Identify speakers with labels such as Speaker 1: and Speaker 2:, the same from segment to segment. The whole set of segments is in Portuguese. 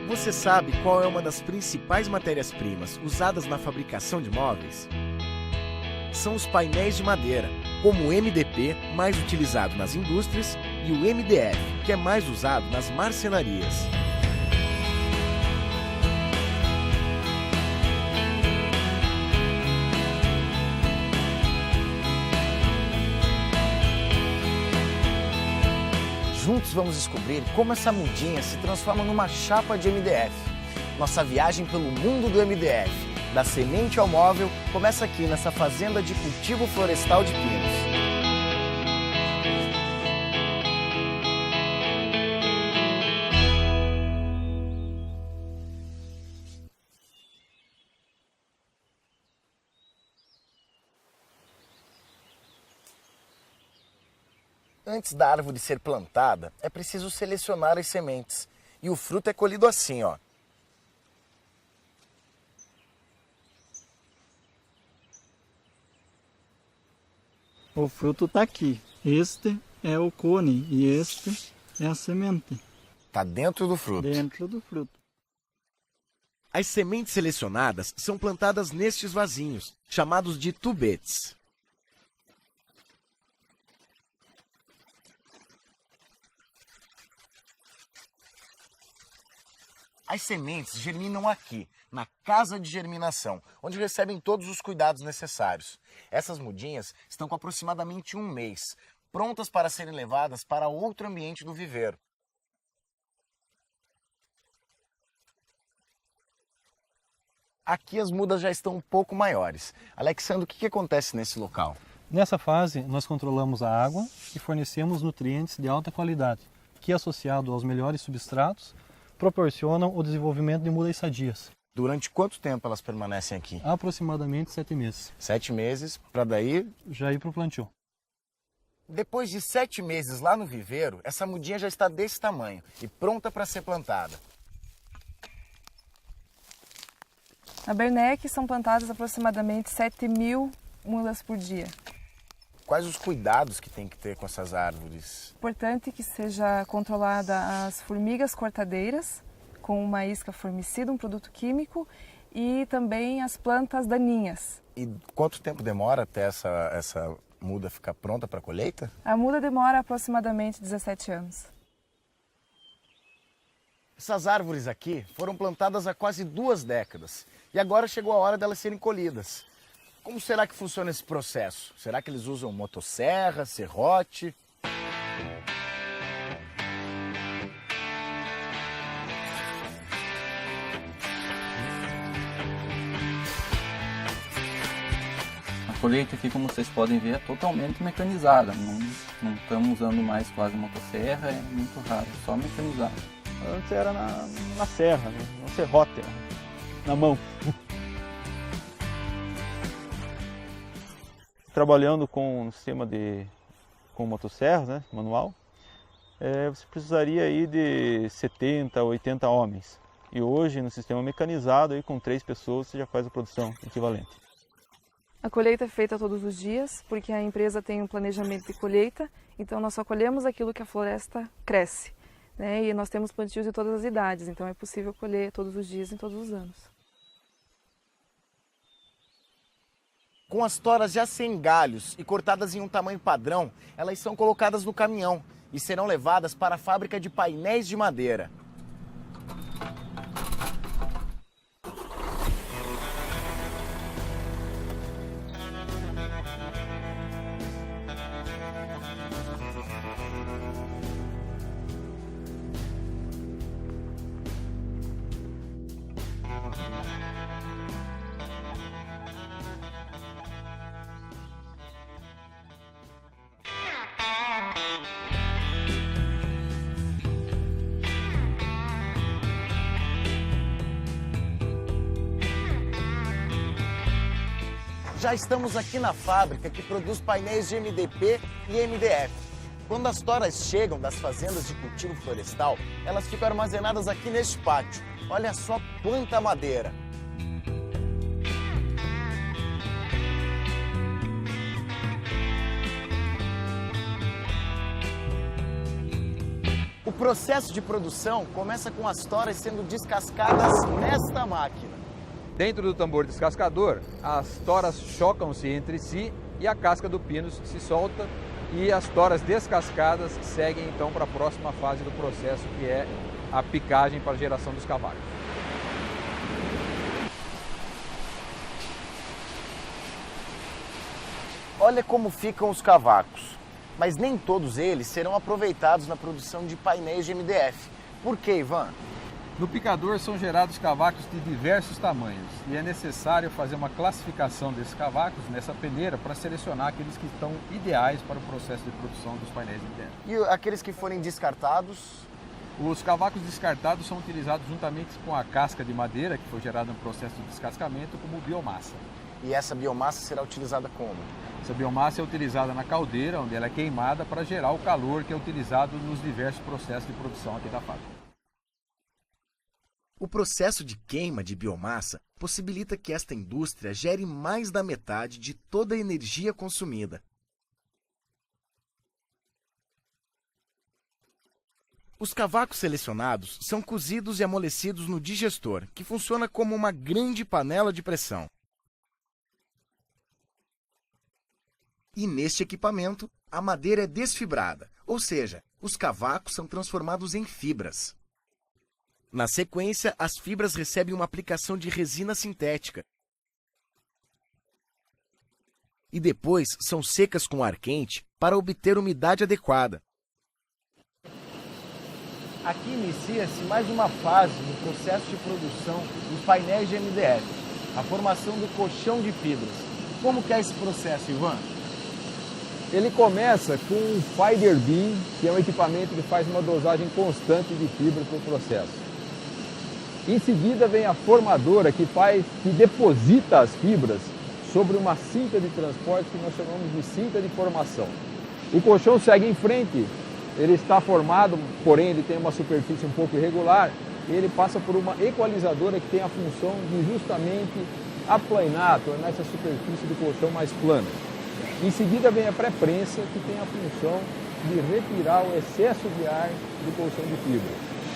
Speaker 1: Você sabe qual é uma das principais matérias-primas usadas na fabricação de móveis? São os painéis de madeira, como o MDP, mais utilizado nas indústrias, e o MDF, que é mais usado nas marcenarias. Juntos vamos descobrir como essa mudinha se transforma numa chapa de MDF. Nossa viagem pelo mundo do MDF, da semente ao móvel, começa aqui nessa fazenda de cultivo florestal de pinos. Antes da árvore ser plantada, é preciso selecionar as sementes. E o fruto é colhido assim, ó.
Speaker 2: O fruto está aqui. Este é o cone e este é a semente.
Speaker 1: Está dentro do fruto.
Speaker 2: Dentro do fruto.
Speaker 1: As sementes selecionadas são plantadas nestes vasinhos, chamados de tubetes. As sementes germinam aqui, na casa de germinação, onde recebem todos os cuidados necessários. Essas mudinhas estão com aproximadamente 1 mês, prontas para serem levadas para outro ambiente do viveiro. Aqui as mudas já estão um pouco maiores. Alexandre, o que acontece nesse local?
Speaker 2: Nessa fase, nós controlamos a água e fornecemos nutrientes de alta qualidade, que, associado aos melhores substratos, proporcionam o desenvolvimento de mudas sadias.
Speaker 1: Durante quanto tempo elas permanecem aqui?
Speaker 2: Aproximadamente 7 meses.
Speaker 1: 7 meses, para daí
Speaker 2: já ir para o plantio.
Speaker 1: Depois de 7 meses lá no viveiro, essa mudinha já está desse tamanho e pronta para ser plantada.
Speaker 3: Na Bernec são plantadas aproximadamente 7.000 mudas por dia.
Speaker 1: Quais os cuidados que tem que ter com essas árvores?
Speaker 3: Importante que seja controlada as formigas cortadeiras, com uma isca formicida, um produto químico, e também as plantas daninhas.
Speaker 1: E quanto tempo demora até essa muda ficar pronta para a colheita?
Speaker 3: A muda demora aproximadamente 17 anos.
Speaker 1: Essas árvores aqui foram plantadas há quase 2 décadas e agora chegou a hora delas serem colhidas. Como será que funciona esse processo? Será que eles usam motosserra, serrote?
Speaker 4: A colheita aqui, como vocês podem ver, é totalmente mecanizada. Não estamos usando mais quase motosserra, é muito raro, só mecanizado.
Speaker 2: Antes era na serra, né? No serrote, na mão. Trabalhando com um sistema com motosserra, né, manual, você precisaria aí de 70 a 80 homens. E hoje, no sistema mecanizado, aí, com 3 pessoas, você já faz a produção equivalente.
Speaker 3: A colheita é feita todos os dias, porque a empresa tem um planejamento de colheita, então nós só colhemos aquilo que a floresta cresce, né? E nós temos plantios de todas as idades, então é possível colher todos os dias em todos os anos.
Speaker 1: Com as toras já sem galhos e cortadas em um tamanho padrão, elas são colocadas no caminhão e serão levadas para a fábrica de painéis de madeira. Já estamos aqui na fábrica que produz painéis de MDP e MDF. Quando as toras chegam das fazendas de cultivo florestal, elas ficam armazenadas aqui neste pátio. Olha só quanta madeira! O processo de produção começa com as toras sendo descascadas nesta máquina.
Speaker 5: Dentro do tambor descascador, as toras chocam-se entre si e a casca do pino se solta e as toras descascadas seguem então para a próxima fase do processo, que é a picagem para a geração dos cavacos.
Speaker 1: Olha como ficam os cavacos, mas nem todos eles serão aproveitados na produção de painéis de MDF. Por quê, Ivan?
Speaker 5: No picador são gerados cavacos de diversos tamanhos e é necessário fazer uma classificação desses cavacos nessa peneira para selecionar aqueles que estão ideais para o processo de produção dos painéis de MDF.
Speaker 1: E aqueles que forem descartados?
Speaker 5: Os cavacos descartados são utilizados juntamente com a casca de madeira que foi gerada no processo de descascamento como biomassa.
Speaker 1: E essa biomassa será utilizada como?
Speaker 5: Essa biomassa é utilizada na caldeira, onde ela é queimada para gerar o calor que é utilizado nos diversos processos de produção aqui da fábrica.
Speaker 1: O processo de queima de biomassa possibilita que esta indústria gere mais da metade de toda a energia consumida. Os cavacos selecionados são cozidos e amolecidos no digestor, que funciona como uma grande panela de pressão. E neste equipamento, a madeira é desfibrada, ou seja, os cavacos são transformados em fibras. Na sequência, as fibras recebem uma aplicação de resina sintética. E depois são secas com ar quente para obter umidade adequada. Aqui inicia-se mais uma fase no processo de produção dos painéis de MDF, a formação do colchão de fibras. Como que é esse processo, Ivan?
Speaker 5: Ele começa com o Fider Beam, que é um equipamento que faz uma dosagem constante de fibra para o processo. Em seguida vem a formadora, que deposita as fibras sobre uma cinta de transporte que nós chamamos de cinta de formação. O colchão segue em frente, ele está formado, porém ele tem uma superfície um pouco irregular, e ele passa por uma equalizadora que tem a função de justamente aplanar, tornar essa superfície do colchão mais plana. Em seguida vem a pré-prensa, que tem a função de retirar o excesso de ar do colchão de fibra.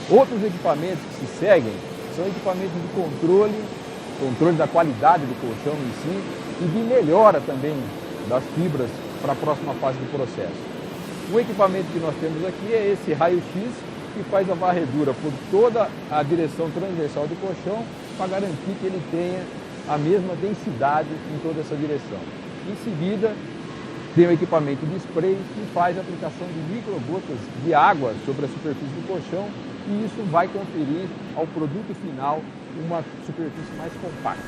Speaker 5: Outros equipamentos que se seguem são equipamentos de controle da qualidade do colchão em si e de melhora também das fibras para a próxima fase do processo. O equipamento que nós temos aqui é esse raio-x, que faz a varredura por toda a direção transversal do colchão para garantir que ele tenha a mesma densidade em toda essa direção. Em seguida, tem o equipamento de spray que faz a aplicação de microgotas de água sobre a superfície do colchão e isso vai conferir ao produto final uma superfície mais compacta.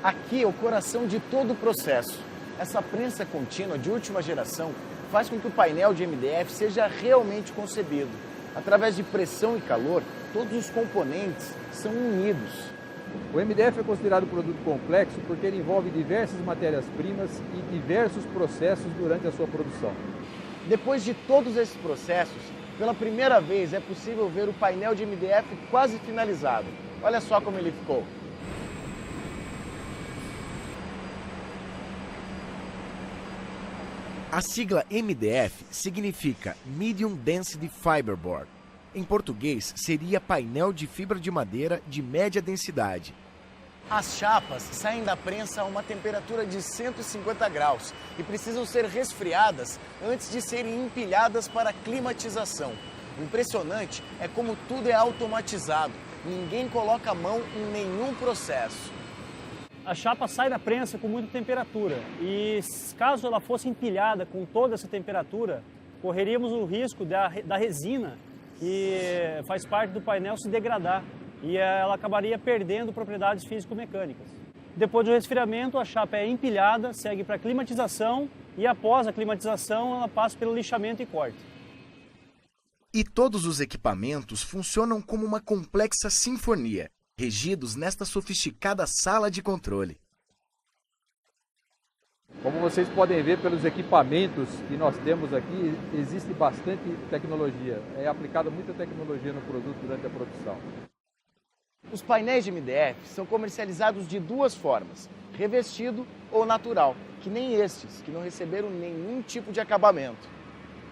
Speaker 1: Aqui é o coração de todo o processo. Essa prensa contínua de última geração faz com que o painel de MDF seja realmente concebido. Através de pressão e calor, todos os componentes são unidos.
Speaker 5: O MDF é considerado produto complexo porque ele envolve diversas matérias-primas e diversos processos durante a sua produção.
Speaker 1: Depois de todos esses processos, pela primeira vez é possível ver o painel de MDF quase finalizado. Olha só como ele ficou. A sigla MDF significa Medium Density Fiberboard. Em português, seria painel de fibra de madeira de média densidade. As chapas saem da prensa a uma temperatura de 150 graus e precisam ser resfriadas antes de serem empilhadas para climatização. O impressionante é como tudo é automatizado. Ninguém coloca a mão em nenhum processo.
Speaker 6: A chapa sai da prensa com muita temperatura e caso ela fosse empilhada com toda essa temperatura, correríamos o risco da resina, que faz parte do painel, se degradar e ela acabaria perdendo propriedades físico-mecânicas. Depois do resfriamento, a chapa é empilhada, segue para a climatização e após a climatização ela passa pelo lixamento e corte.
Speaker 1: E todos os equipamentos funcionam como uma complexa sinfonia, regidos nesta sofisticada sala de controle.
Speaker 5: Como vocês podem ver pelos equipamentos que nós temos aqui, existe bastante tecnologia. É aplicada muita tecnologia no produto durante a produção.
Speaker 1: Os painéis de MDF são comercializados de duas formas, revestido ou natural, que nem estes, que não receberam nenhum tipo de acabamento.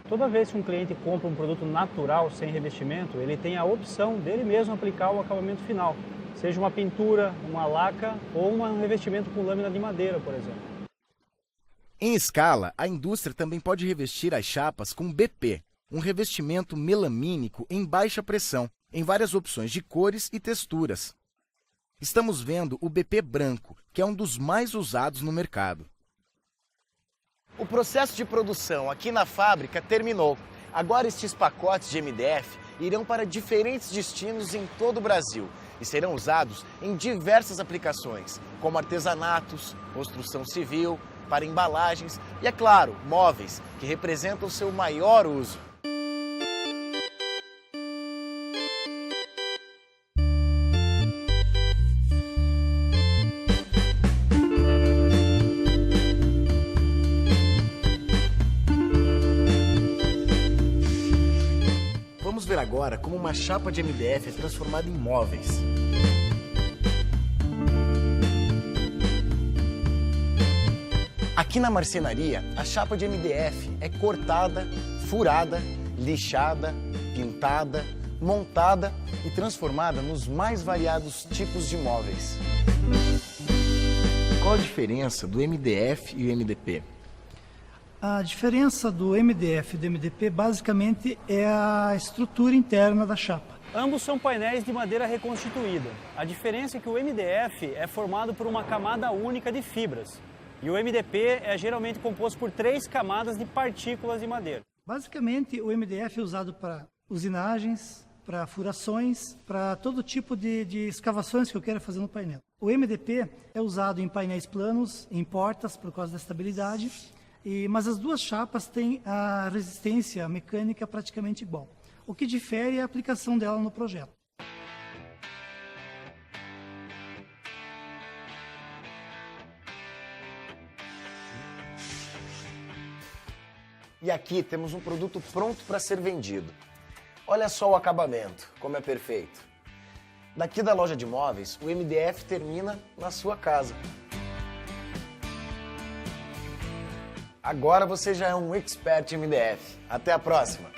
Speaker 6: Toda vez que um cliente compra um produto natural, sem revestimento, ele tem a opção dele mesmo aplicar o acabamento final, seja uma pintura, uma laca ou um revestimento com lâmina de madeira, por exemplo.
Speaker 1: Em escala, a indústria também pode revestir as chapas com BP, um revestimento melamínico em baixa pressão, em várias opções de cores e texturas. Estamos vendo o BP branco, que é um dos mais usados no mercado. O processo de produção aqui na fábrica terminou. Agora estes pacotes de MDF irão para diferentes destinos em todo o Brasil e serão usados em diversas aplicações, como artesanatos, construção civil, para embalagens e, é claro, móveis, que representam o seu maior uso. Vamos ver agora como uma chapa de MDF é transformada em móveis. Aqui na marcenaria, a chapa de MDF é cortada, furada, lixada, pintada, montada e transformada nos mais variados tipos de móveis. Qual a diferença do MDF e o MDP?
Speaker 7: A diferença do MDF e do MDP basicamente é a estrutura interna da chapa.
Speaker 6: Ambos são painéis de madeira reconstituída. A diferença é que o MDF é formado por uma camada única de fibras e o MDP é geralmente composto por 3 camadas de partículas de madeira.
Speaker 7: Basicamente, o MDF é usado para usinagens, para furações, para todo tipo de escavações que eu quero fazer no painel. O MDP é usado em painéis planos, em portas, por causa da estabilidade. Mas as duas chapas têm a resistência mecânica praticamente igual. O que difere é a aplicação dela no projeto.
Speaker 1: E aqui temos um produto pronto para ser vendido. Olha só o acabamento, como é perfeito. Daqui da loja de móveis, o MDF termina na sua casa. Agora você já é um expert em MDF. Até a próxima!